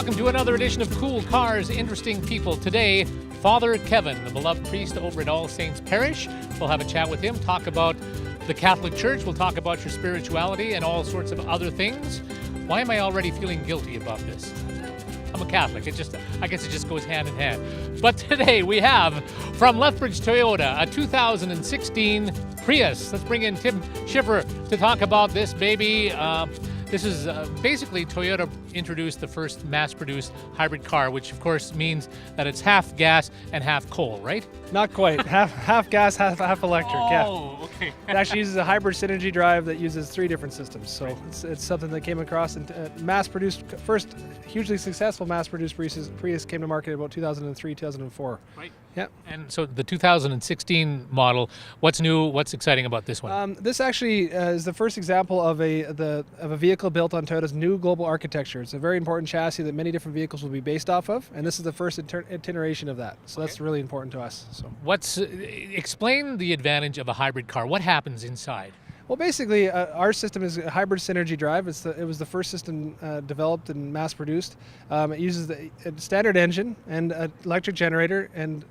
welcome to another edition of Cool Cars, Interesting People. Today, Father Kevin, the beloved priest over at All Saints Parish. We'll have a chat with him, talk about the Catholic Church. We'll talk about your spirituality and all sorts of other things. Why am I already feeling guilty about this? I'm a Catholic. I guess it just goes hand in hand. But today we have from Lethbridge Toyota a 2016 Prius. Let's bring in Tim Schiffer to talk about this baby. This is basically Toyota introduced the first mass-produced hybrid car, which of course means that it's half gas and half coal, right? Not quite. half gas, half electric. Oh, okay. It actually uses a hybrid synergy drive that uses 3 different systems. So it's something that came across and mass-produced. First hugely successful mass-produced Prius came to market about 2003, 2004. Right. Yeah. And so the 2016 model, what's new? What's exciting about this one? This actually is the first example of a vehicle built on Toyota's new global architecture. It's a very important chassis that many different vehicles will be based off of, and this is the first iteration of that. So that's really important to us. So Explain the advantage of a hybrid car. What happens inside? Well, basically, our system is a hybrid synergy drive. It was the first system developed and mass-produced. It uses a standard engine and an electric generator, and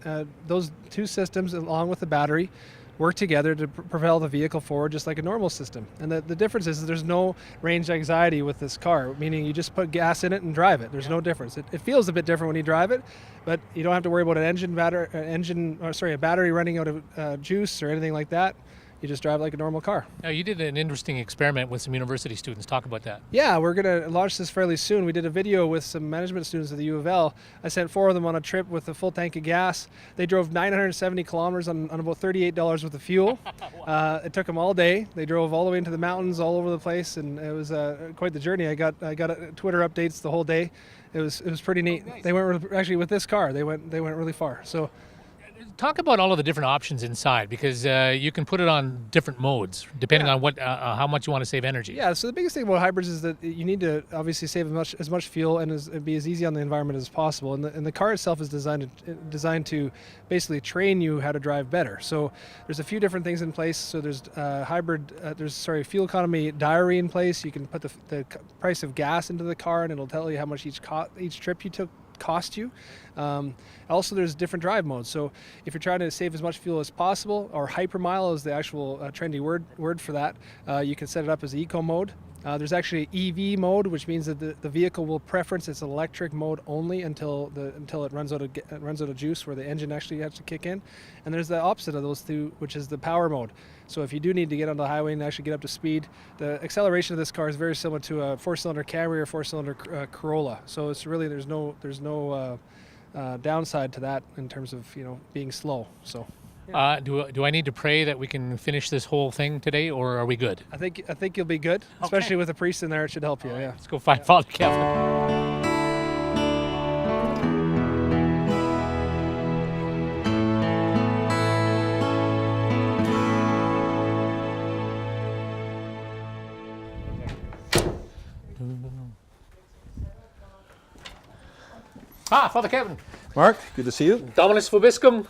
those 2 systems, along with the battery, work together to propel the vehicle forward just like a normal system. And the difference is there's no range anxiety with this car, meaning you just put gas in it and drive it. There's no difference. It feels a bit different when you drive it, but you don't have to worry about a battery running out of juice or anything like that. You just drive like a normal car. Now, you did an interesting experiment with some university students. Talk about that. Yeah, we're going to launch this fairly soon. We did a video with some management students at the U of L. I sent 4 of them on a trip with a full tank of gas. They drove 970 kilometers on about $38 worth of fuel. Wow. It took them all day. They drove all the way into the mountains, all over the place, and it was quite the journey. I got Twitter updates the whole day. It was pretty neat. Oh, nice. They went actually with this car. They went really far. So. Talk about all of the different options inside, because you can put it on different modes depending on what how much you want to save energy. Yeah, so the biggest thing about hybrids is that you need to obviously save as much fuel and be as easy on the environment as possible. And the car itself is designed to basically train you how to drive better. So there's a few different things in place. So there's fuel economy diary in place. You can put the price of gas into the car, and it'll tell you how much each trip you took cost you. Also, there's different drive modes. So if you're trying to save as much fuel as possible, or hypermile is the actual trendy word for that, you can set it up as eco mode. There's actually EV mode, which means that the vehicle will preference its electric mode only until it runs out of juice, where the engine actually has to kick in. And there's the opposite of those 2, which is the power mode. So if you do need to get on the highway and actually get up to speed, the acceleration of this car is very similar to a 4-cylinder Camry or 4-cylinder Corolla. So it's really there's no downside to that in terms of being slow. So. Yeah. Do I need to pray that we can finish this whole thing today, or are we good? I think you'll be good, especially with a priest in there. It should help you. Right, yeah. Let's go find Father Kevin. Father Kevin. Mark, good to see you. Dominus Vobiscum.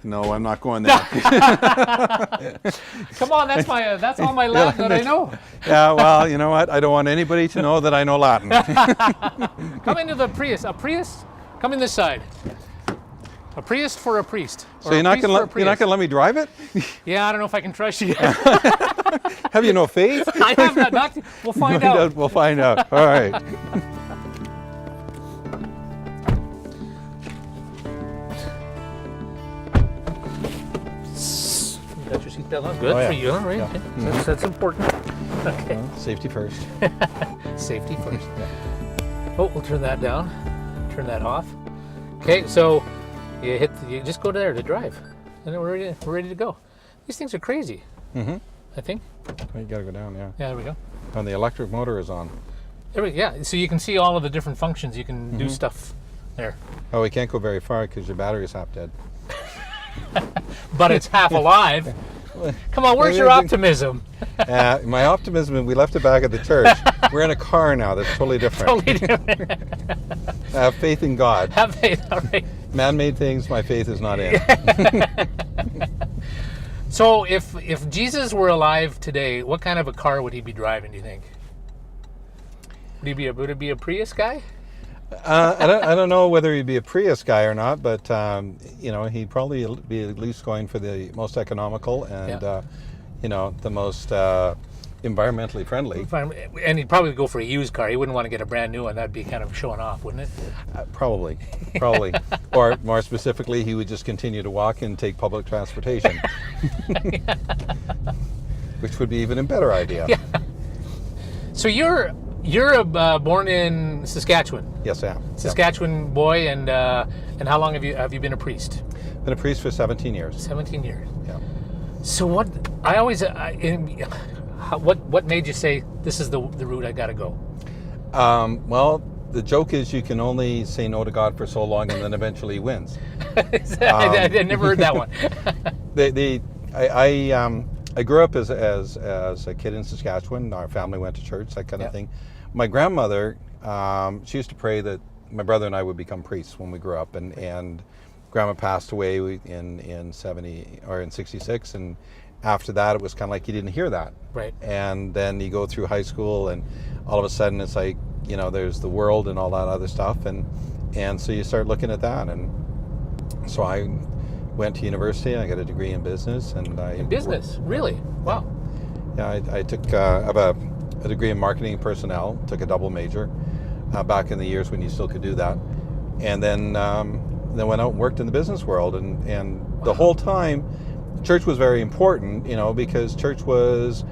No, I'm not going there. Come on, that's all my Latin that I know. Yeah, well, you know what? I don't want anybody to know that I know Latin. Come into the Prius. A Prius? Come in this side. A Prius for a priest. So you're not going to let me drive it? Yeah, I don't know if I can trust you. Have you no faith? I have not. We'll find out. We'll find out. All right. Got your seatbelt on. Good for you. All right. Yeah. Okay. That's important. Okay. Well, safety first. Safety first. Oh, we'll turn that down. Turn that off. Okay, so you just go there to drive, and then we're ready to go. These things are crazy. Mm-hmm. I think. Oh, you got to go down. Yeah. Yeah. There we go. And the electric motor is on. Yeah. So you can see all of the different functions. You can do stuff there. Oh, we can't go very far because your battery's half dead. But it's half alive. Come on, where's your optimism? My optimism, we left it back at the church. We're in a car now that's totally different. Totally different. Have faith in God. Have faith, all right. Man-made things, my faith is not in. So if Jesus were alive today, what kind of a car would he be driving, do you think? Would it be a Prius guy? I don't know whether he'd be a Prius guy or not, but he'd probably be at least going for the most economical and the most environmentally friendly. And he'd probably go for a used car. He wouldn't want to get a brand new one. That'd be kind of showing off, wouldn't it? Probably. Or more specifically, he would just continue to walk and take public transportation, which would be even a better idea. Yeah. So you're born in Saskatchewan. Yes, I am. Saskatchewan boy, and how long have you been a priest? Been a priest for 17 years. 17 years. Yeah. So what made you say this is the route I got to go? Well, the joke is you can only say no to God for so long, and then eventually he wins. I never heard that one. I grew up as a kid in Saskatchewan. Our family went to church, that kind of thing. My grandmother, she used to pray that my brother and I would become priests when we grew up, and Grandma passed away in 66, and after that it was kind of like you didn't hear that. Right. And then you go through high school, and all of a sudden it's like, there's the world and all that other stuff, and so you start looking at that, and so I went to university. I got a degree in business, and in business, really? Wow. Yeah, I took I have a degree in marketing and personnel. Took a double major back in the years when you still could do that, and then went out and worked in the business world, and the whole time, church was very important, because church was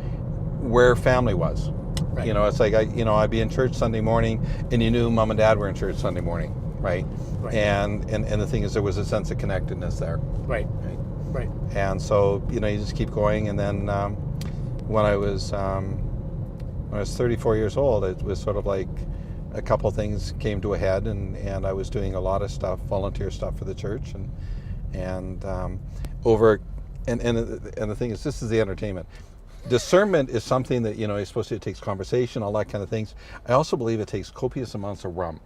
where family was. Right. It's like I'd be in church Sunday morning, and you knew mom and dad were in church Sunday morning, right? Right. And the thing is, there was a sense of connectedness there. Right. And so you just keep going, and then when I was 34 years old, it was sort of like a couple things came to a head, and I was doing a lot of stuff, volunteer stuff for the church, and the thing is, this is the entertainment. Discernment is something that you're supposed to. It takes conversation, all that kind of things. I also believe it takes copious amounts of rum.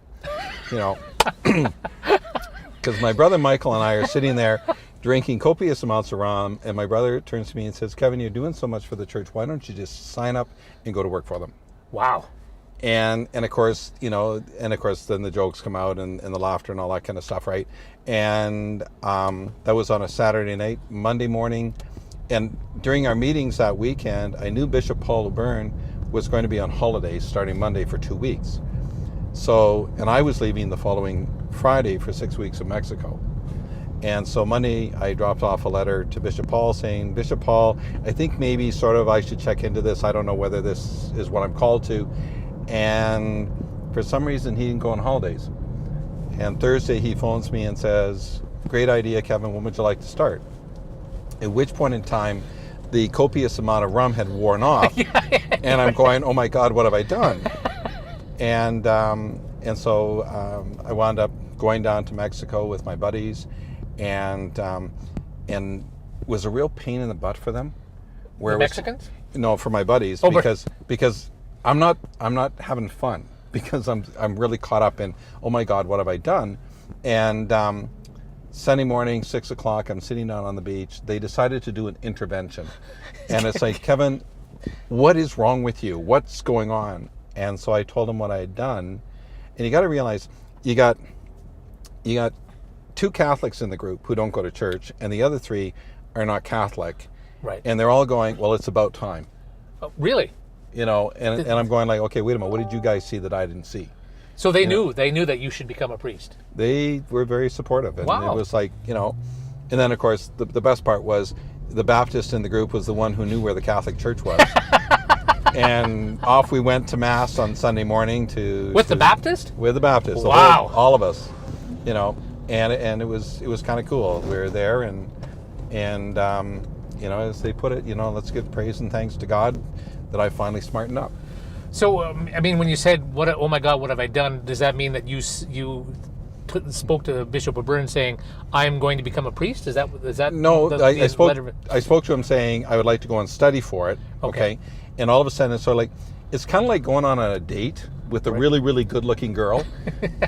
Because my brother Michael and I are sitting there drinking copious amounts of rum, and my brother turns to me and says, "Kevin, you're doing so much for the church. Why don't you just sign up and go to work for them?" Wow. And of course, then the jokes come out and the laughter and all that kind of stuff, right? And that was on a Saturday night. Monday morning, and during our meetings that weekend, I knew Bishop Paul LeBurn was going to be on holiday starting Monday for 2 weeks. So, and I was leaving the following Friday for 6 weeks in Mexico. And so Monday, I dropped off a letter to Bishop Paul saying, "Bishop Paul, I think maybe sort of I should check into this. I don't know whether this is what I'm called to." And for some reason, he didn't go on holidays. And Thursday, he phones me and says, "Great idea, Kevin. When would you like to start?" At which point in time, the copious amount of rum had worn off, and I'm going, "Oh my God, what have I done?" And so I wound up going down to Mexico with my buddies, and was a real pain in the butt for them. The Mexicans? No, for my buddies, because I'm not having fun, because I'm really caught up in, oh my God, what have I done? And Sunday morning, 6 o'clock, I'm sitting down on the beach. They decided to do an intervention, and it's like, "Kevin, what is wrong with you? What's going on?" And so I told them what I had done, and you got to realize you got 2 Catholics in the group who don't go to church, and the other 3 are not Catholic, right? And they're all going, "Well, it's about time." Oh, really? And I'm going like, okay, wait a minute, what did you guys see that I didn't see? So they knew that you should become a priest. They were very supportive, and wow. It was like, and then of course the best part was the Baptist in the group was the one who knew where the Catholic Church was. And off we went to Mass on Sunday morning with the Baptist? With the Baptist. Wow. All of us, and it was kind of cool. We were there, and as they put it, let's give praise and thanks to God that I finally smartened up. So, when you said, "Oh my God, what have I done?" Does that mean that you spoke to Bishop LeBurn saying, "I'm going to become a priest"? Is that no? I spoke to him saying I would like to go and study for it. Okay. And all of a sudden, it's sort of like, it's kind of like going on a date with a really, really good-looking girl,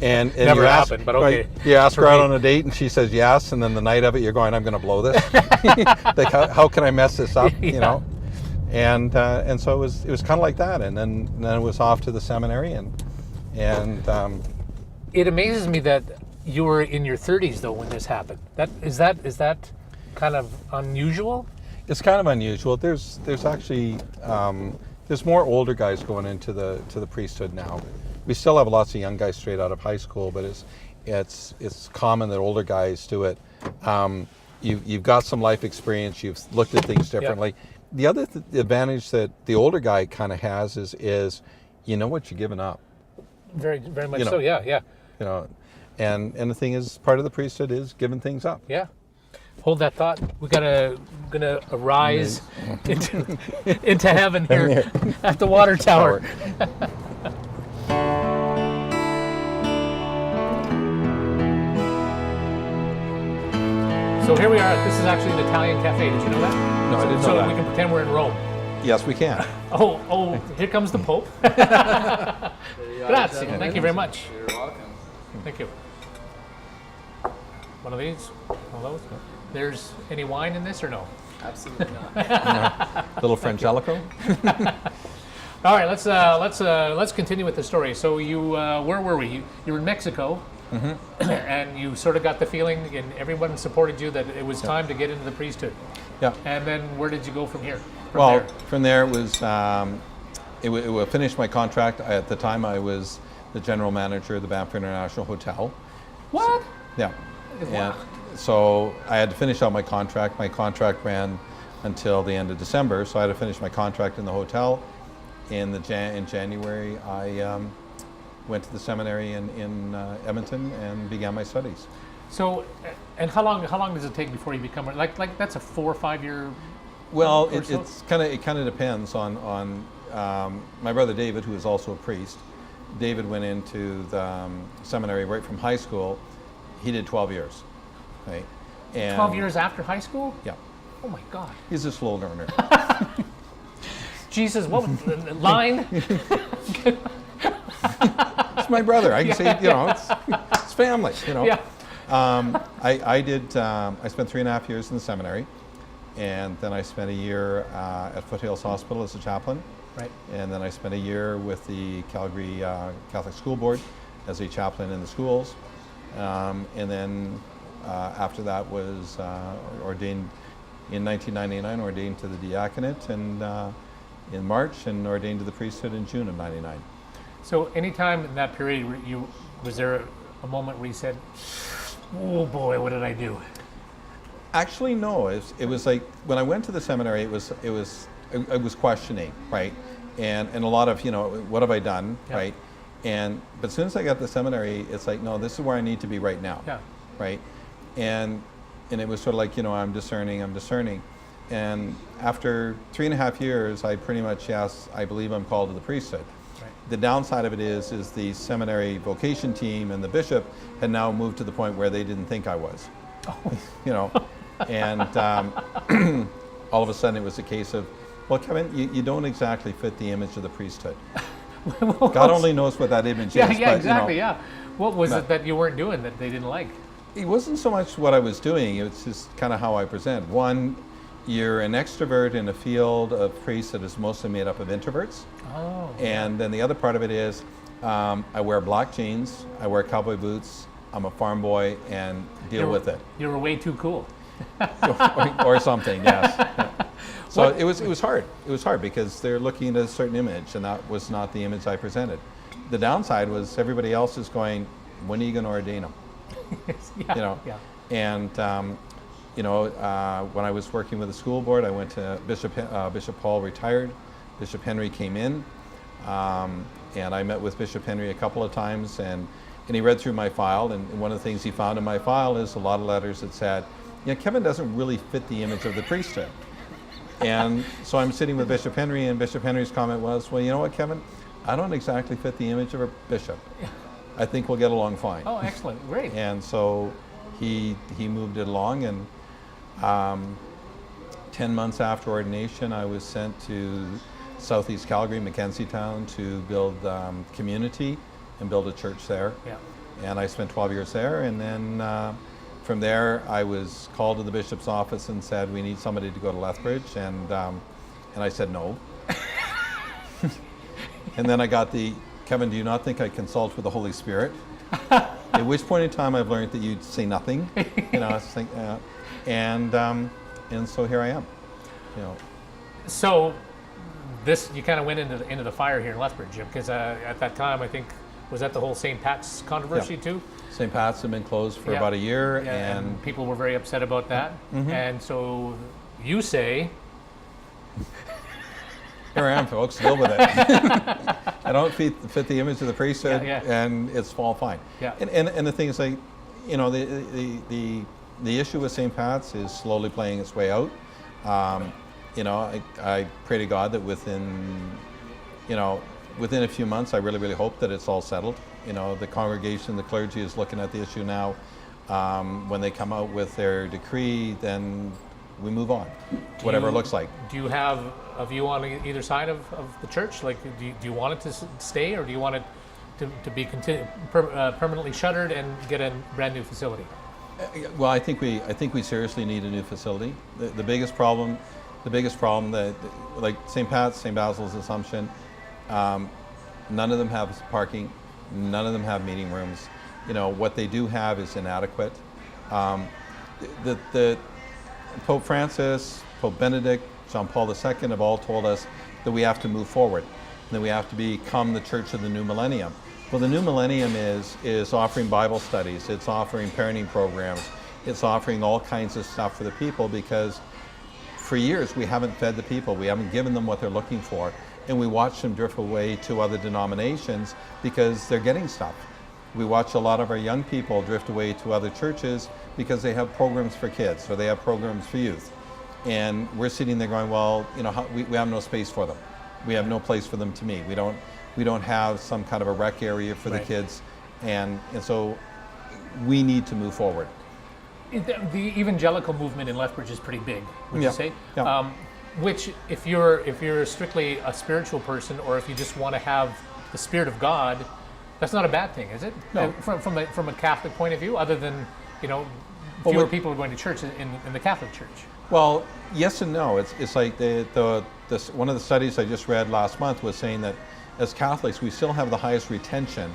and never happened, but okay. Right, you ask her out on a date, and she says yes, and then the night of it, you're going, "I'm going to blow this. Like, how can I mess this up?" Yeah. And so it was kind of like that, and then it was off to the seminary, and It amazes me that you were in your 30s though when this happened. Is that kind of unusual? It's kind of unusual. There's actually there's more older guys going into the priesthood now. We still have lots of young guys straight out of high school, but it's common that older guys do it. You've got some life experience. You've looked at things differently. Yeah. The other advantage that the older guy kind of has is you know what you're giving up. Very much You know. so. Yeah. You know, and the thing is, part of the priesthood is giving things up. Yeah. Hold that thought. Gonna arise into heaven here at the water tower. So here we are. This is actually an Italian cafe. Did you know that? No, I didn't know so that. we can pretend we're in Rome. Yes, we can. Oh, here comes the Pope. Grazie. Thank you very much. You're welcome. Thank you. One of these? One of those? There's any wine in this or no? Absolutely not. Little Frangelico. All right, let's continue with the story. So you, where were we? You were in Mexico, and you sort of got the feeling, and everyone supported you, that it was time to get into the priesthood. Yeah. And then where did you go from here? From there it was it would finish my contract. At the time, I was the general manager of the Banff International Hotel. What? Yeah. Wow. And so I had to finish out my contract. My contract ran until the end of December, so I had to finish my contract in the hotel. In January, I went to the seminary in Edmonton and began my studies. So, and how long does it take before you become like that's a 4 or 5 year? Well, Or so? it kind of depends on my brother David, who is also a priest. David went into the seminary right from high school. He did 12 years, right? And 12 years after high school? Yeah, Oh my God. he's a slow learner. Jesus, what was the line? It's my brother. I can say, it's family. Yeah. I spent 3.5 years in the seminary, and then I spent a year at Foothills Hospital as a chaplain. Right. And then I spent a year with the Calgary Catholic School Board as a chaplain in the schools. And then after that was ordained in 1999, ordained to the diaconate in March, and ordained to the priesthood in June of '99. So anytime in that period, was there a moment where you said, "Oh boy, what did I do?" Actually, no. It was like when I went to the seminary, I was questioning, right? And a lot of, what have I done, Yeah. right? But as soon as I got to the seminary, it's like, no, this is where I need to be right now, Yeah. right? And it was sort of like, I'm discerning. And after 3.5 years, I pretty much, yes, I believe I'm called to the priesthood. Right. The downside of it is the seminary vocation team and the bishop had now moved to the point where they didn't think I was. And all of a sudden it was a case of, well, Kevin, you don't exactly fit the image of the priesthood. God only knows what that image Yeah, is. yeah, but, exactly. Yeah. What was it that you weren't doing that they didn't like? It wasn't so much what I was doing, it was just kind of how I present. One, you're an extrovert in a field of priests that is mostly made up of introverts. Oh. And then the other part of it is I wear black jeans, I wear cowboy boots, I'm a farm boy, and deal with it. You were way too cool. or something, yes. So it was hard. It was hard because they're looking at a certain image, and that was not the image I presented. The downside was everybody else is going, when are you going to ordain them? Yeah. Yeah. And when I was working with the school board, I went to Bishop Paul retired. Bishop Henry came in, and I met with Bishop Henry a couple of times, and he read through my file, and one of the things he found in my file is a lot of letters that said, Kevin doesn't really fit the image of the priesthood. And so I'm sitting with Bishop Henry, and Bishop Henry's comment was, well, you know what, Kevin? I don't exactly fit the image of a bishop. I think we'll get along fine. Oh, excellent. Great. And so he moved it along, and 10 months after ordination, I was sent to Southeast Calgary, Mackenzie Town, to build community and build a church there. Yeah. And I spent 12 years there, and then from there, I was called to the bishop's office and said, we need somebody to go to Lethbridge, and I said no. And then I got Kevin, do you not think I consult with the Holy Spirit? At which point in time I've learned that you say nothing, you know, it's like, and so here I am, you know. So this, you kind of went into the fire here in Lethbridge, Jim, because at that time, I think, was that the whole St. Pat's controversy too? St. Pat's had been closed for about a year, Yeah, and people were very upset about that. Mm-hmm. And so you say, here I am, folks, deal with it. I don't fit the image of the priesthood, and it's all fine. Yeah. And the thing is, like, you know, the issue with St. Pat's is slowly playing its way out. You know, I pray to God that within a few months, I really hope that it's all settled. You know, the congregation, the clergy is looking at the issue now. When they come out with their decree, then we move on, whatever it looks like. Do you have a view on either side of the church? Like, do you want it to stay, or do you want it to be permanently shuttered and get a brand new facility? Well, I think we seriously need a new facility. The biggest problem that, like St. Pat's, St. Basil's, Assumption, none of them have parking, none of them have meeting rooms. You know, what they do have is inadequate. The Pope Francis, Pope Benedict, John Paul II have all told us that we have to move forward, and that we have to become the church of the new millennium. Well, the new millennium is offering Bible studies, it's offering parenting programs, it's offering all kinds of stuff for the people, because for years we haven't fed the people, we haven't given them what they're looking for, and we watch them drift away to other denominations because they're getting stuff. We watch a lot of our young people drift away to other churches because they have programs for kids or they have programs for youth. And we're sitting there going, well, you know, we have no space for them. We have no place for them to meet. We don't have some kind of a rec area for the kids. And so we need to move forward. The evangelical movement in Lethbridge is pretty big, would you say? Yeah. Which, if you're strictly a spiritual person, or if you just want to have the Spirit of God, that's not a bad thing, is it? No. From a Catholic point of view, other than, you know, fewer people are going to church in the Catholic Church. Well, yes and no. It's like one of the studies I just read last month was saying that as Catholics we still have the highest retention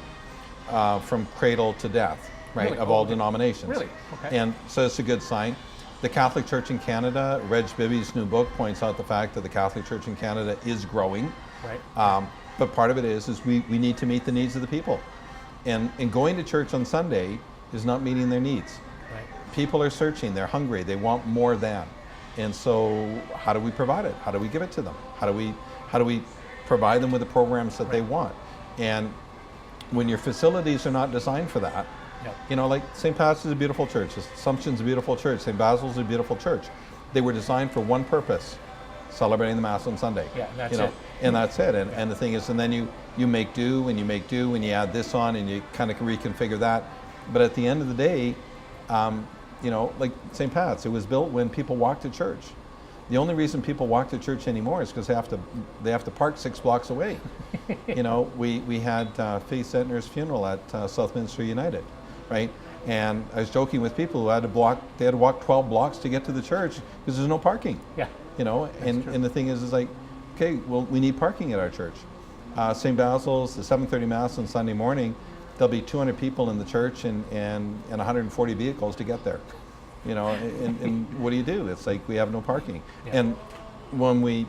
from cradle to death, right, really? of all denominations. Really? Okay. And so it's a good sign. The Catholic Church in Canada, Reg Bibby's new book points out the fact that the Catholic Church in Canada is growing. Right. But part of it is we need to meet the needs of the people. And going to church on Sunday is not meeting their needs. Right. People are searching, they're hungry, they want more than. And so how do we provide it? How do we give it to them? How do we provide them with the programs that they want? And when your facilities are not designed for that, you know, like St. Pat's is a beautiful church, Assumption's a beautiful church, St. Basil's a beautiful church. They were designed for one purpose: celebrating the Mass on Sunday. Yeah, that's you know, it. And that's it. And the thing is, and then you make do, and you add this on, and you kind of reconfigure that. But at the end of the day, you know, like St. Pat's, it was built when people walked to church. The only reason people walk to church anymore is because they have to park 6 blocks away. You know, we had Faith Zentner's funeral at Southminster United, right? And I was joking with people who had to walk 12 blocks to get to the church because there's no parking. Yeah. You know, and the thing is like, okay, well, we need parking at our church. St. Basil's, the 7:30 Mass on Sunday morning, there'll be 200 people in the church and 140 vehicles to get there. You know, and what do you do? It's like we have no parking. Yeah. And when we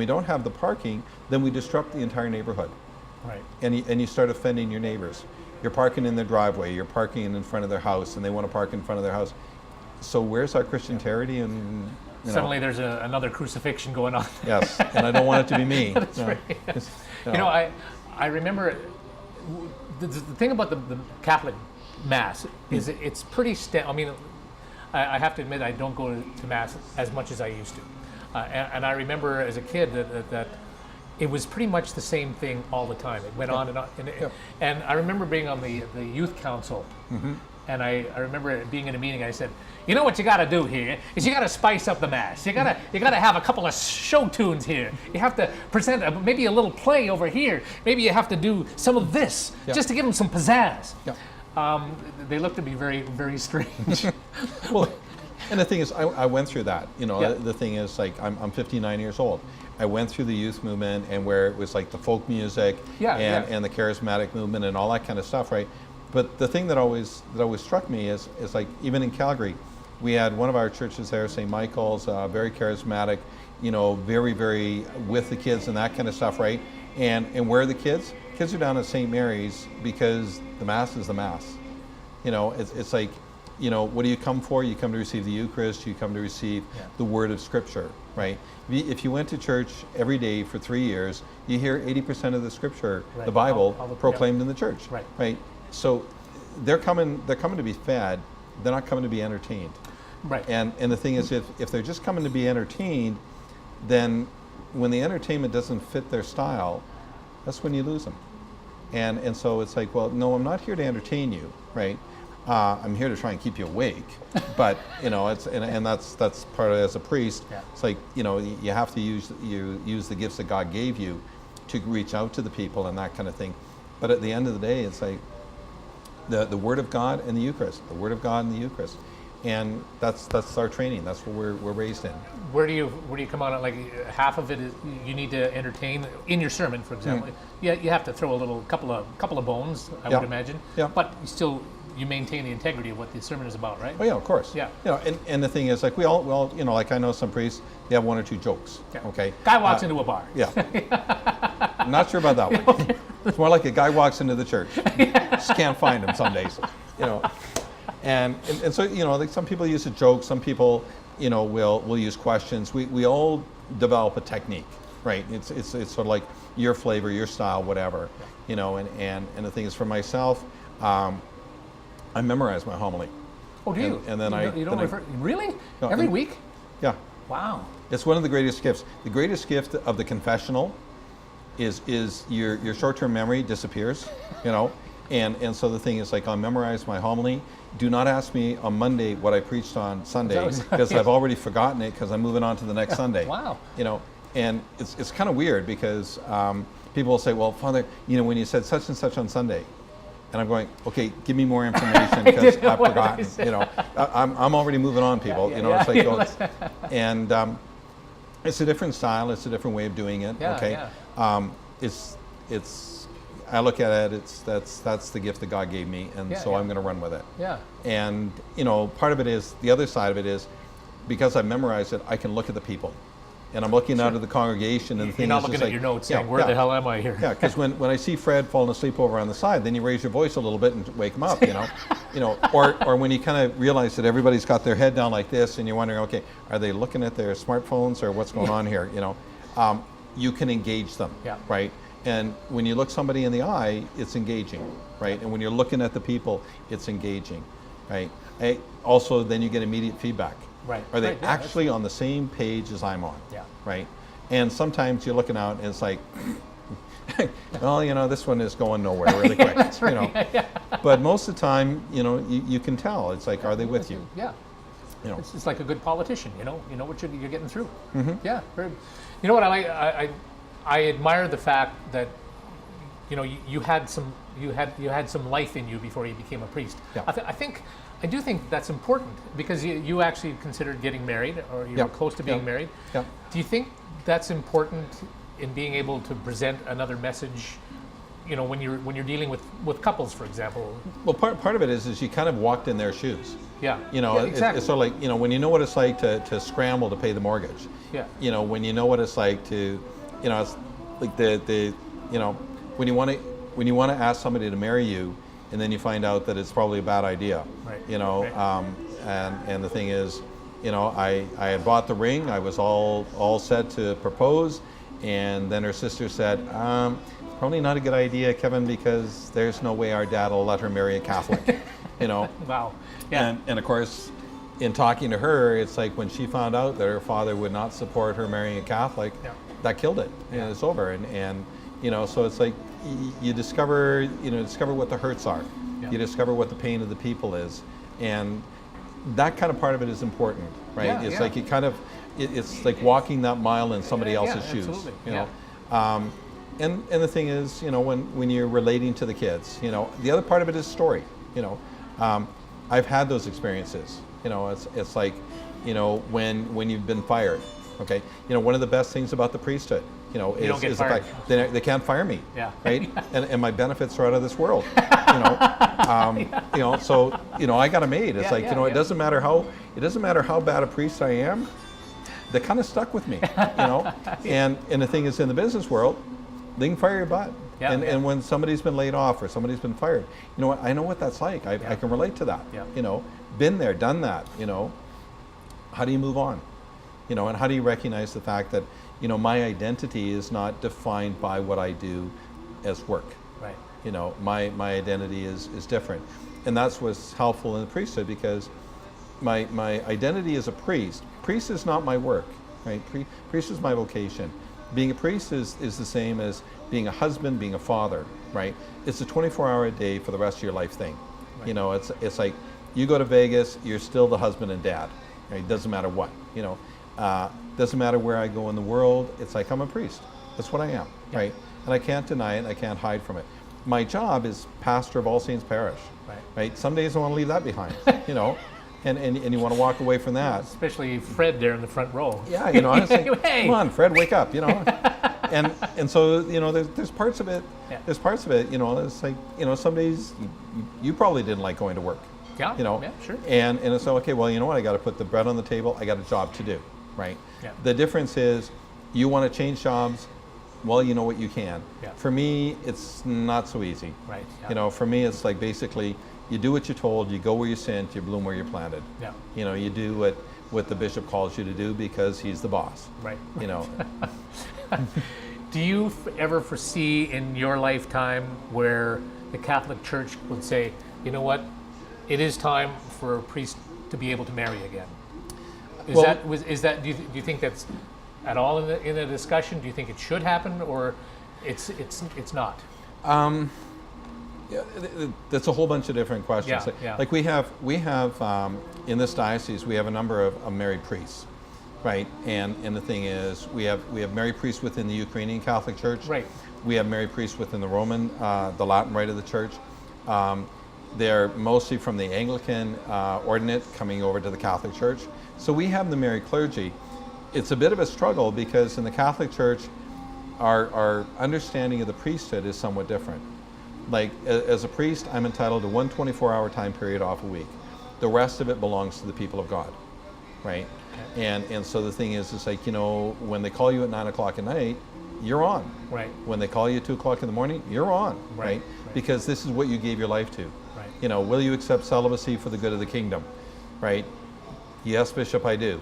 don't have the parking, then we disrupt the entire neighborhood. Right. And you start offending your neighbors. You're parking in their driveway, you're parking in front of their house, and they want to park in front of their house. So where's our Christian charity? And suddenly there's another crucifixion going on. Yes, and I don't want it to be me. That's right. Yes. You know, I remember the thing about the Catholic Mass is it's pretty I mean, I have to admit I don't go to Mass as much as I used to, and I remember as a kid that it was pretty much the same thing all the time. It went on and on, and I remember being on the youth council, and I remember being in a meeting. I said, you know what you got to do here is you got to spice up the Mass. You got to have a couple of show tunes here. You have to present maybe a little play over here. Maybe you have to do some of this just to give them some pizzazz. Yeah. They looked at me very, very strange. Well, and the thing is, I went through that. You know, the thing is, like, I'm 59 years old. I went through the youth movement, and where it was like the folk music and the charismatic movement and all that kind of stuff, right? But the thing that always struck me is like, even in Calgary, we had one of our churches there, St. Michael's, very charismatic, very, very with the kids and that kind of stuff, right? And where are the kids? Kids are down at St. Mary's because the Mass is the Mass. It's like, what do you come for? You come to receive the Eucharist, you come to receive the Word of Scripture, right? If you went to church every day for 3 years, you hear 80% of the Scripture, the Bible, proclaimed in the church, right? So they're coming to be fed, they're not coming to be entertained. Right. And the thing is, if they're just coming to be entertained, then when the entertainment doesn't fit their style, that's when you lose them. And so it's like, well, no, I'm not here to entertain you, right? I'm here to try and keep you awake. But it's and that's part of it as a priest. Yeah. It's like, you have to use the gifts that God gave you to reach out to the people and that kind of thing. But at the end of the day, it's like the Word of God and the Eucharist, the Word of God and the Eucharist. And that's our training. That's what we're raised in. Where do you come on it? Like half of it is you need to entertain in your sermon, for example. Yeah, you have to throw a couple of bones, I would imagine. Yeah. But you maintain the integrity of what the sermon is about, right? Oh yeah, of course. Yeah. And the thing is, like we all, like I know some priests, they have one or two jokes. Yeah. Okay. Guy walks into a bar. Yeah. I'm not sure about that one. It's more like a guy walks into the church. Just can't find him some days. And so, like some people use a joke, some people, will use questions. We all develop a technique, right? It's sort of like your flavor, your style, whatever, and the thing is, for myself, I memorize my homily. Oh, do you? And then really? Every week? Yeah. Wow. It's one of the greatest gifts. The greatest gift of the confessional is your short-term memory disappears, And so the thing is, like, I'll memorize my homily. Do not ask me on Monday what I preached on Sunday, because I've already forgotten it because I'm moving on to the next Sunday. Wow. And it's kind of weird because people will say, well, Father, when you said such and such on Sunday, and I'm going, okay, give me more information because I've forgotten. I'm already moving on, people. It's like, and it's a different style. It's a different way of doing it. Yeah, okay. yeah. It's. I look at it. That's the gift that God gave me, and I'm going to run with it. Yeah. And part of it is, the other side of it is, because I memorized it, I can look at the people, and I'm looking out of the congregation, and the thing is, you're not looking at your notes saying, where the hell am I here? Yeah, because when I see Fred falling asleep over on the side, then you raise your voice a little bit and wake him up, or when you kind of realize that everybody's got their head down like this, and you're wondering, okay, are they looking at their smartphones or what's going on here? You can engage them, right? And when you look somebody in the eye, it's engaging, right? And when you're looking at the people, it's engaging, right? Also, then you get immediate feedback. Right. Are they actually on the same page as I'm on? Yeah. Right? And sometimes you're looking out and it's like, well, this one is going nowhere really quick. That's right. But most of the time, you can tell. It's like, are they with you? Yeah. It's like a good politician. You know what you're getting through. Mm-hmm. Yeah. You know what I admire the fact that you had some life in you before you became a priest. Yeah. I do think that's important because you actually considered getting married, or you were close to being married. Yeah. Do you think that's important in being able to present another message? When you're dealing with couples, for example. Well, part of it is you kind of walked in their shoes. Yeah. Exactly. It's sort of like when you know what it's like to scramble to pay the mortgage. Yeah. When you know what it's like to, it's like when you want to ask somebody to marry you, and then you find out that it's probably a bad idea. Right. And the thing is, I had bought the ring. I was all set to propose, and then her sister said, probably not a good idea, Kevin, because there's no way our dad will let her marry a Catholic. Wow. Yeah. And of course, in talking to her, it's like when she found out that her father would not support her marrying a Catholic, that killed it. Yeah. And it's over. And so it's like you discover what the hurts are. Yeah. You discover what the pain of the people is, and that kind of part of it is important, right? Yeah, it's like you kind of, it's like walking that mile in somebody else's shoes. Absolutely. And the thing is, when you're relating to the kids, the other part of it is story. I've had those experiences. It's like, when you've been fired. Okay. One of the best things about the priesthood You know, You don't get is the fired. fact they can't fire me. Yeah. Right. and my benefits are out of this world. You know. You know. So you know, I got a maid. It's Yeah, like yeah, you know, yeah. it doesn't matter how bad a priest I am. They kind of stuck with me. You know. And the thing is, in the business world, they can fire your butt. Yeah, yeah. And when somebody's been laid off or somebody's been fired, you know what? I know what that's like. I can relate to that. Yeah. You know, been there, done that. You know, how do you move on? You know, and how do you recognize the fact that, you know, my identity is not defined by what I do as work. Right. You know, my identity is different. And that's what's helpful in the priesthood, because my identity as a priest. Priest is not my work, right? Priest is my vocation. Being a priest is the same as being a husband, being a father, right? It's a 24-hour a day for the rest of your life thing. Right. You know, it's like you go to Vegas, you're still the husband and dad. Right? It doesn't matter what, you know. Doesn't matter where I go in the world. It's like I'm a priest. That's what I am, right? And I can't deny it. I can't hide from it. My job is pastor of All Saints Parish, right? Some days I want to leave that behind, you know, and you want to walk away from that. Especially Fred there in the front row. Yeah, you know, I was like, Hey. come on, Fred, wake up, you know. and so, you know, there's parts of it. Yeah. There's parts of it, you know. It's like, you know, some days you probably didn't like going to work. Yeah, You know. yeah, sure. And it's okay. Well, you know what? I got to put the bread on the table. I got a job to do, right? Yeah. The difference is, you want to change jobs. Well, you know what you can. Yeah. For me, it's not so easy. Right. Yeah. You know, for me, it's like basically you do what you're told, you go where you're sent, you bloom where you're planted. Yeah. You know, you do what the bishop calls you to do because he's the boss. Right. You know. Do you ever foresee in your lifetime where the Catholic Church would say, you know what, it is time for a priest to be able to marry again? Is that do you think that's at all in the discussion? Do you think it should happen, or it's not? Yeah, that's a whole bunch of different questions. Yeah, yeah. Like we have in this diocese, we have a number of married priests, right? And the thing is, we have married priests within the Ukrainian Catholic Church. Right. We have married priests within the Roman, the Latin rite of the Church. They're mostly from the Anglican ordinate coming over to the Catholic Church. So we have the married clergy. It's a bit of a struggle because in the Catholic Church, our understanding of the priesthood is somewhat different. Like as a priest, I'm entitled to one 24-hour time period off a week. The rest of it belongs to the people of God, right? Okay. And so the thing is, it's like, you know, when they call you at 9 o'clock at night, you're on. Right. When they call you at 2 o'clock in the morning, you're on, Right, right? right. Because this is what you gave your life to. Right. You know, will you accept celibacy for the good of the kingdom, right? Yes, Bishop, I do.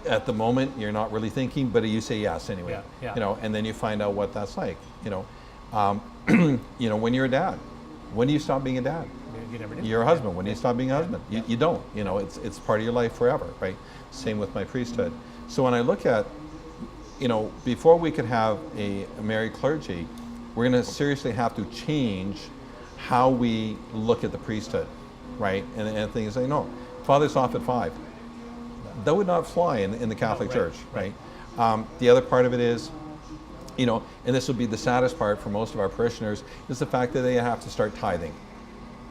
At the moment, you're not really thinking, but you say yes anyway. Yeah, yeah. You know, and then you find out what that's like. You know, you know, when you're a dad, when do you stop being a dad? You never do. You're a husband. When do you stop being a husband? You don't. You know, it's part of your life forever, right? Same with my priesthood. So when I look at, you know, before we could have a married clergy, we're going to seriously have to change how we look at the priesthood, right? And the thing is, like, no, father's off at 5. That would not fly in the Catholic No, right, Church, right? The other part of it is, you know, and this would be the saddest part for most of our parishioners, is the fact that they have to start tithing.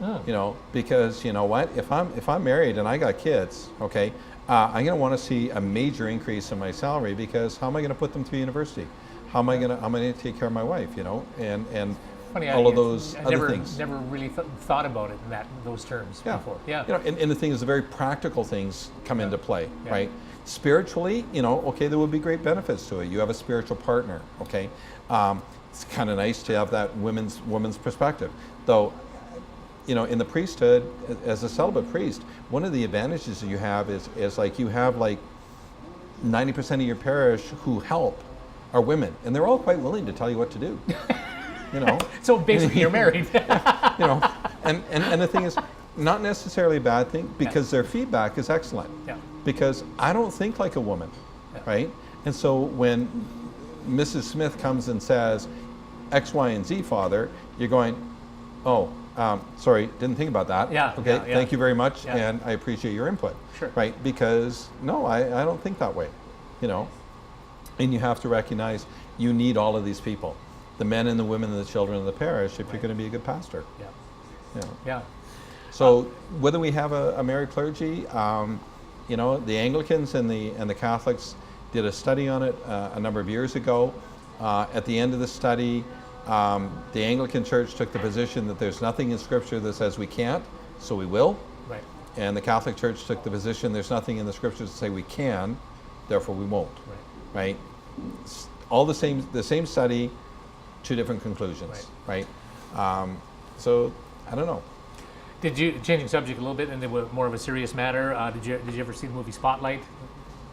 Oh. You know, because you know what, if I'm married and I got kids, okay, I'm going to want to see a major increase in my salary, because how am I going to put them through university? How am I going to take care of my wife? You know, and Funny, all of those I other things. never really thought about it in those terms before. Yeah. You know, and the thing is, the very practical things come into play, Yeah. right? Spiritually, you know, okay, there would be great benefits to it. You have a spiritual partner, okay? It's kind of nice to have that woman's perspective. Though, you know, in the priesthood, as a celibate priest, one of the advantages that you have is like you have like 90% of your parish who help are women, and they're all quite willing to tell you what to do. You know. So basically, you're married. You know, and the thing is, not necessarily a bad thing, because their feedback is excellent. Yeah. Because I don't think like a woman, Yeah. right? And so when Mrs. Smith comes and says X, Y, and Z, Father, you're going, oh, sorry, didn't think about that. Yeah, Okay, yeah, yeah. thank you very much, Yeah. and I appreciate your input. Sure. Right? Because no, I don't think that way. You know, and you have to recognize you need all of these people, the men and the women and the children of the parish, if you're going to be a good pastor. Yeah. You know. Yeah. So whether we have a married clergy, you know, the Anglicans and the Catholics did a study on it a number of years ago. At the end of the study, the Anglican Church took the position that there's nothing in Scripture that says we can't, so we will. Right. And the Catholic Church took the position there's nothing in the Scriptures that say we can, therefore we won't. Right? All the same study, two different conclusions. Right? So I don't know. Did you, changing subject a little bit, and it was more of a serious matter? Did you ever see the movie Spotlight,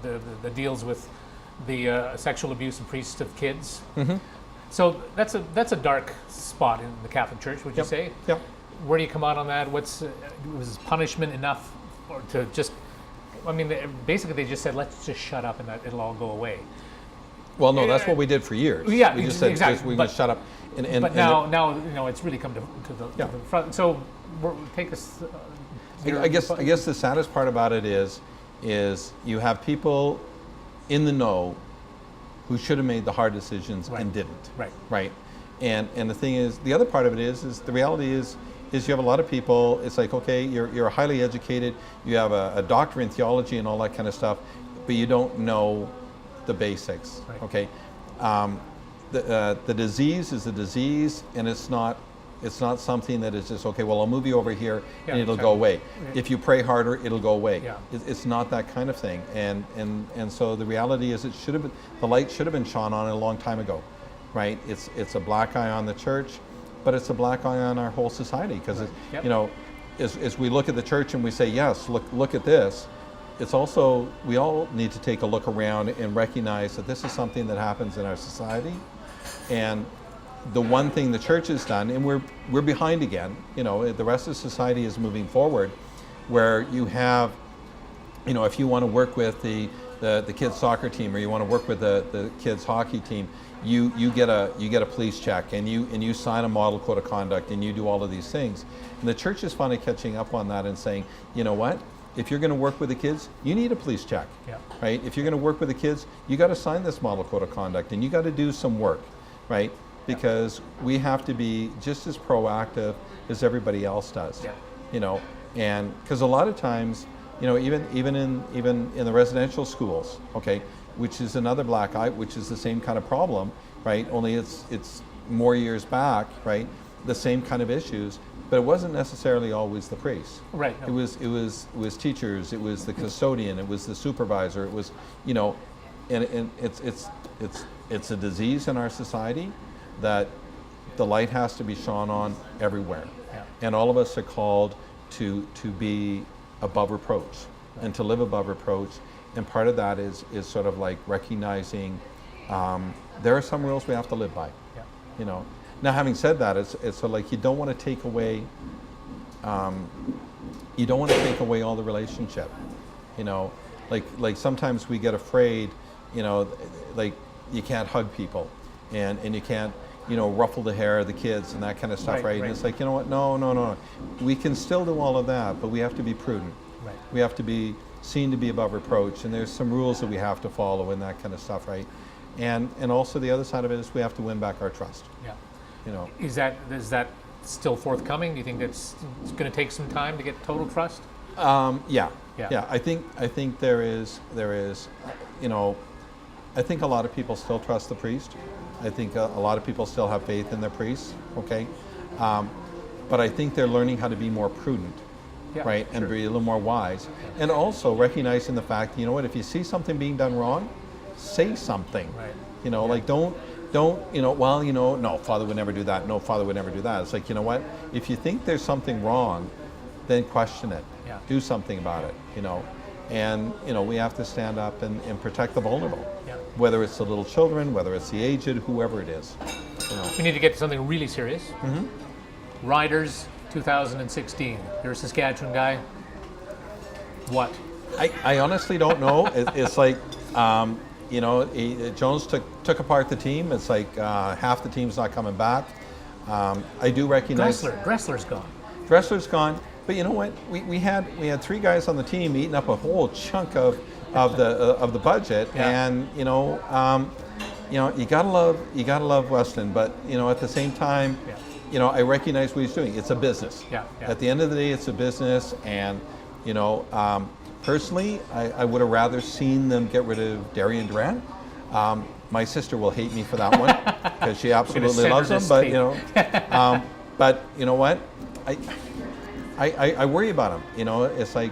the deals with the sexual abuse of priests of kids? Mm-hmm. So that's a dark spot in the Catholic Church, would you say? Yep. Where do you come out on that? Was punishment enough, or to just? I mean, basically they just said, let's just shut up and that it'll all go away. Well, no, that's what we did for years. Yeah, we just said exactly. we just shut up. But now it's really come to the front. So take us. I guess the saddest part about it is you have people in the know who should have made the hard decisions and didn't. Right. And the thing is, the other part of it is the reality is you have a lot of people. It's like, okay, you're highly educated, you have a doctorate in theology and all that kind of stuff, but you don't know the basics. Right. Okay. The disease is a disease, and it's not something that is just, okay, well, I'll move you over here and it'll go away. If you pray harder, it'll go away. Yeah. It's not that kind of thing. And so the reality is the light should have been shone on it a long time ago, right? It's a black eye on the church, but it's a black eye on our whole society, because as we look at the church and we say, yes, look at this, it's also, we all need to take a look around and recognize that this is something that happens in our society. And the one thing the church has done, and we're behind again, the rest of society is moving forward, where you have, if you want to work with the kids soccer team, or you want to work with the kids hockey team, you get a police check, and you sign a model code of conduct, and you do all of these things. And the church is finally catching up on that and saying, you know what? If you're going to work with the kids, you need a police check, right? If you're going to work with the kids, you got to sign this model code of conduct, and you got to do some work, right? Because we have to be just as proactive as everybody else does, and because a lot of times, even in the residential schools, okay, which is another black eye, which is the same kind of problem, right? Only it's more years back, right? The same kind of issues. But it wasn't necessarily always the priest. Right. No. It was teachers. It was the custodian. It was the supervisor. It was, and it's a disease in our society that the light has to be shone on everywhere. Yeah. And all of us are called to be above reproach and to live above reproach. And part of that is sort of like recognizing there are some rules we have to live by. Yeah. Now, having said that, it's sort of like you don't want to take away all the relationship. Like sometimes we get afraid, like you can't hug people, and you can't, ruffle the hair of the kids and that kind of stuff, right? And it's like, you know what? No. We can still do all of that, but we have to be prudent. Right. We We have to be seen to be above reproach, and there's some rules that we have to follow and that kind of stuff, right? And also the other side of it is we have to win back our trust. Yeah. You know. Is that still forthcoming? Do you think it's going to take some time to get total trust? Yeah. Yeah. I think there is, I think a lot of people still trust the priest. I think a lot of people still have faith in their priests. Okay, but I think they're learning how to be more prudent, right, and be a little more wise, and also recognizing the fact, you know what, if you see something being done wrong, say something. Right. Like don't. No, Father would never do that. No, Father would never do that. It's like, you know what? If you think there's something wrong, then question it. Yeah. Do something about it, And, we have to stand up and protect the vulnerable. Yeah. Whether it's the little children, whether it's the aged, whoever it is. We need to get to something really serious. Mm-hmm. Riders 2016. You're a Saskatchewan guy. What? I honestly don't know. It's like, Jones took apart the team. It's like half the team's not coming back. I do recognize Dressler's gone. Dressler's gone, but you know what? We had 3 guys on the team eating up a whole chunk of the budget, and you gotta love Weston, but at the same time, I recognize what he's doing. It's a business. Yeah. At the end of the day, it's a business, and personally, I would have rather seen them get rid of Darian Durant. My sister will hate me for that one because she absolutely send her loves them. this But tape. but you know what? I worry about him. It's like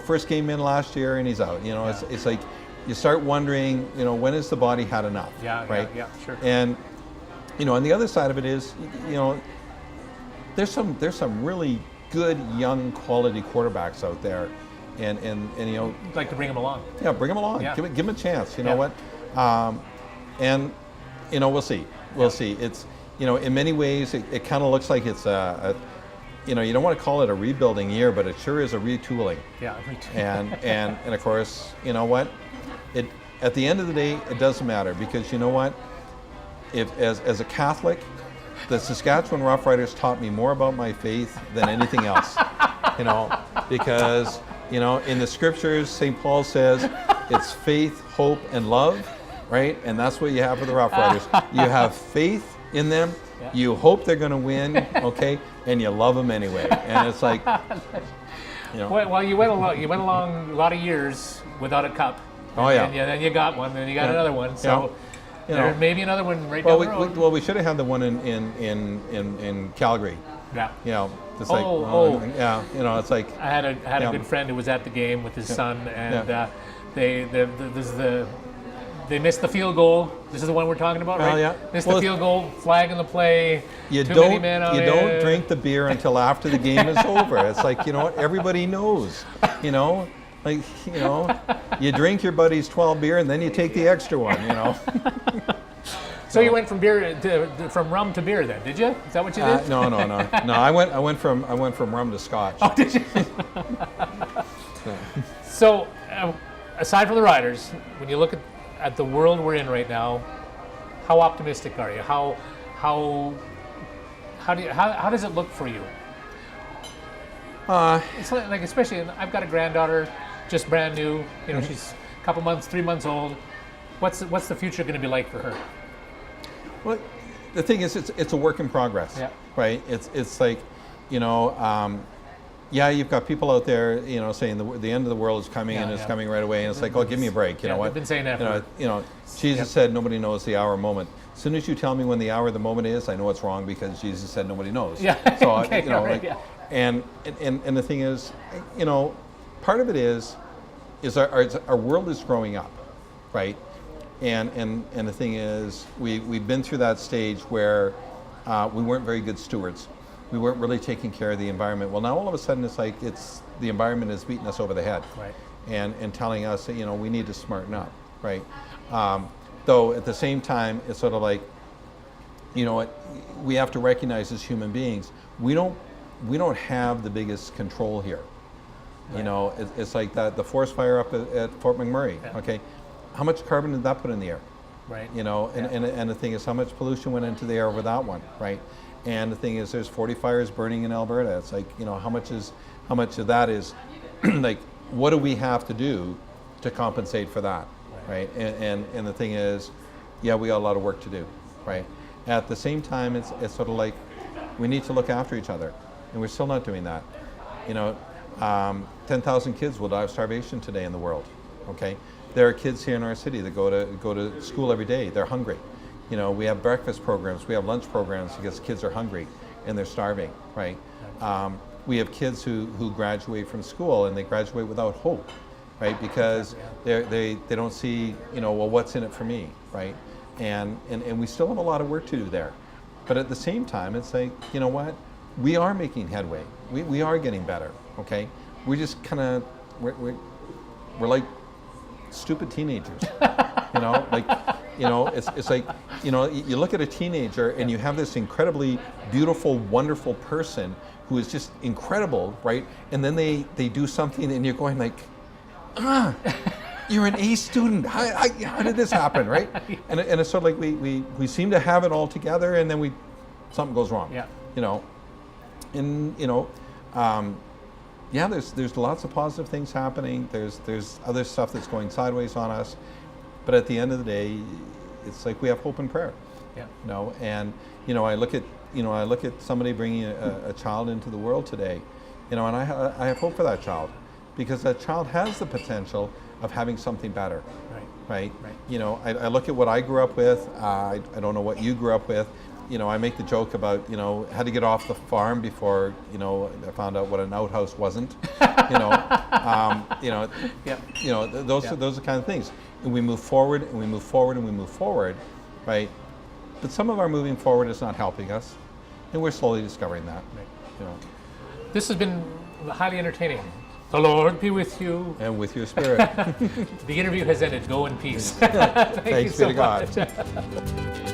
first game in last year and he's out. It's like you start wondering. When has the body had enough? Yeah, right. yeah, sure. And on the other side of it is there's some really good young quality quarterbacks out there, and You'd like to bring him along. yeah, bring them along. Yeah. Give them a chance. You know Yeah. what? And we'll see. We'll see. It's in many ways it kind of looks like it's you don't want to call it a rebuilding year, but it sure is a retooling. Yeah, me too. And of course, you know what? It at the end of the day, it doesn't matter because you know what? If as a Catholic, the Saskatchewan Roughriders taught me more about my faith than anything else. Because in the scriptures, St. Paul says it's faith, hope, and love, right? And that's what you have for the Roughriders. You have faith in them. Yeah. You hope they're going to win, okay, and you love them anyway. And it's like, Well, you went along a lot of years without a cup. Oh, yeah. And then you got one, then you got Yeah. another one. So Yeah. maybe another one right well, down the road. we should have had the one in Calgary. Yeah. It's like, yeah, it's like, I had a Yeah. good friend who was at the game with his son, and Yeah. they missed the field goal. This is the one we're talking about, right? yeah. Missed Well, the field goal, flag in the play. you too many don't men on don't drink the beer until after the game is over. It's like, what, everybody knows, like, you drink your buddy's 12 beer and then you take the extra one, So you went from rum to beer then, did you? Is that what you did? No. I went from rum to scotch. Oh, did you? So, aside from the Riders, when you look at the world we're in right now, how optimistic are you? How does it look for you? It's like especially, I've got a granddaughter, just brand new. She's a couple months, 3 months old. What's the future going to be like for her? Well, the thing is, it's a work in progress, Yeah. right? It's like, you've got people out there, saying the end of the world is coming and it's coming right away, and it's like, oh, give me a break, you know what? They've been saying that for Jesus said nobody knows the hour or moment. As soon as you tell me when the hour or the moment is, I know it's wrong because Jesus said nobody knows. Yeah. So Okay, all right, yeah. and the thing is, part of it is our world is growing up, right? And the thing is, we've been through that stage where we weren't very good stewards. We weren't really taking care of the environment. Well, now all of a sudden it's like the environment is beating us over the head, Right. and telling us that we need to smarten up, right? Though at the same time, it's sort of like, we have to recognize as human beings, we don't have the biggest control here. Right. It's like the forest fire up at Fort McMurray. Yeah. Okay, how much carbon did that put in the air? Right. And the thing is, how much pollution went into the air over that one, right? And the thing is, there's 40 fires burning in Alberta. It's like, how much of that is like, what do we have to do to compensate for that, right? And the thing is, yeah, we got a lot of work to do, right? At the same time, it's sort of like we need to look after each other, and we're still not doing that. 10,000 kids will die of starvation today in the world. Okay, there are kids here in our city that go to school every day. They're hungry. We have breakfast programs, we have lunch programs because kids are hungry and they're starving, right? We have kids who graduate from school and they graduate without hope, right? Because they don't see, well, what's in it for me, right? And we still have a lot of work to do there. But at the same time, it's like, you know what? We are making headway. We are getting better, okay? We're just kind of, we're like stupid teenagers, it's like, you look at a teenager and you have this incredibly beautiful, wonderful person who is just incredible, right? And then they do something and you're going like, you're an A student. How did this happen, right? And it's sort of like we seem to have it all together and then something goes wrong. Yeah. There's lots of positive things happening. There's other stuff that's going sideways on us, but at the end of the day, it's like we have hope and prayer. Yeah. And I look at somebody bringing a child into the world today, and I have hope for that child, because that child has the potential of having something better, right? Right. You know, I look at what I grew up with. I don't know what you grew up with. You know, I make the joke about, you know, had to get off the farm before, you know, I found out what an outhouse wasn't. You know, Yeah. you know, those Yeah. are those are the kind of things. And we move forward, and we move forward, and we move forward, right? But some of our moving forward is not helping us, and we're slowly discovering that. Right. You know, This has been highly entertaining. The Lord be with you. and with your spirit. The interview has ended. Go in peace. Thanks you be to God. much.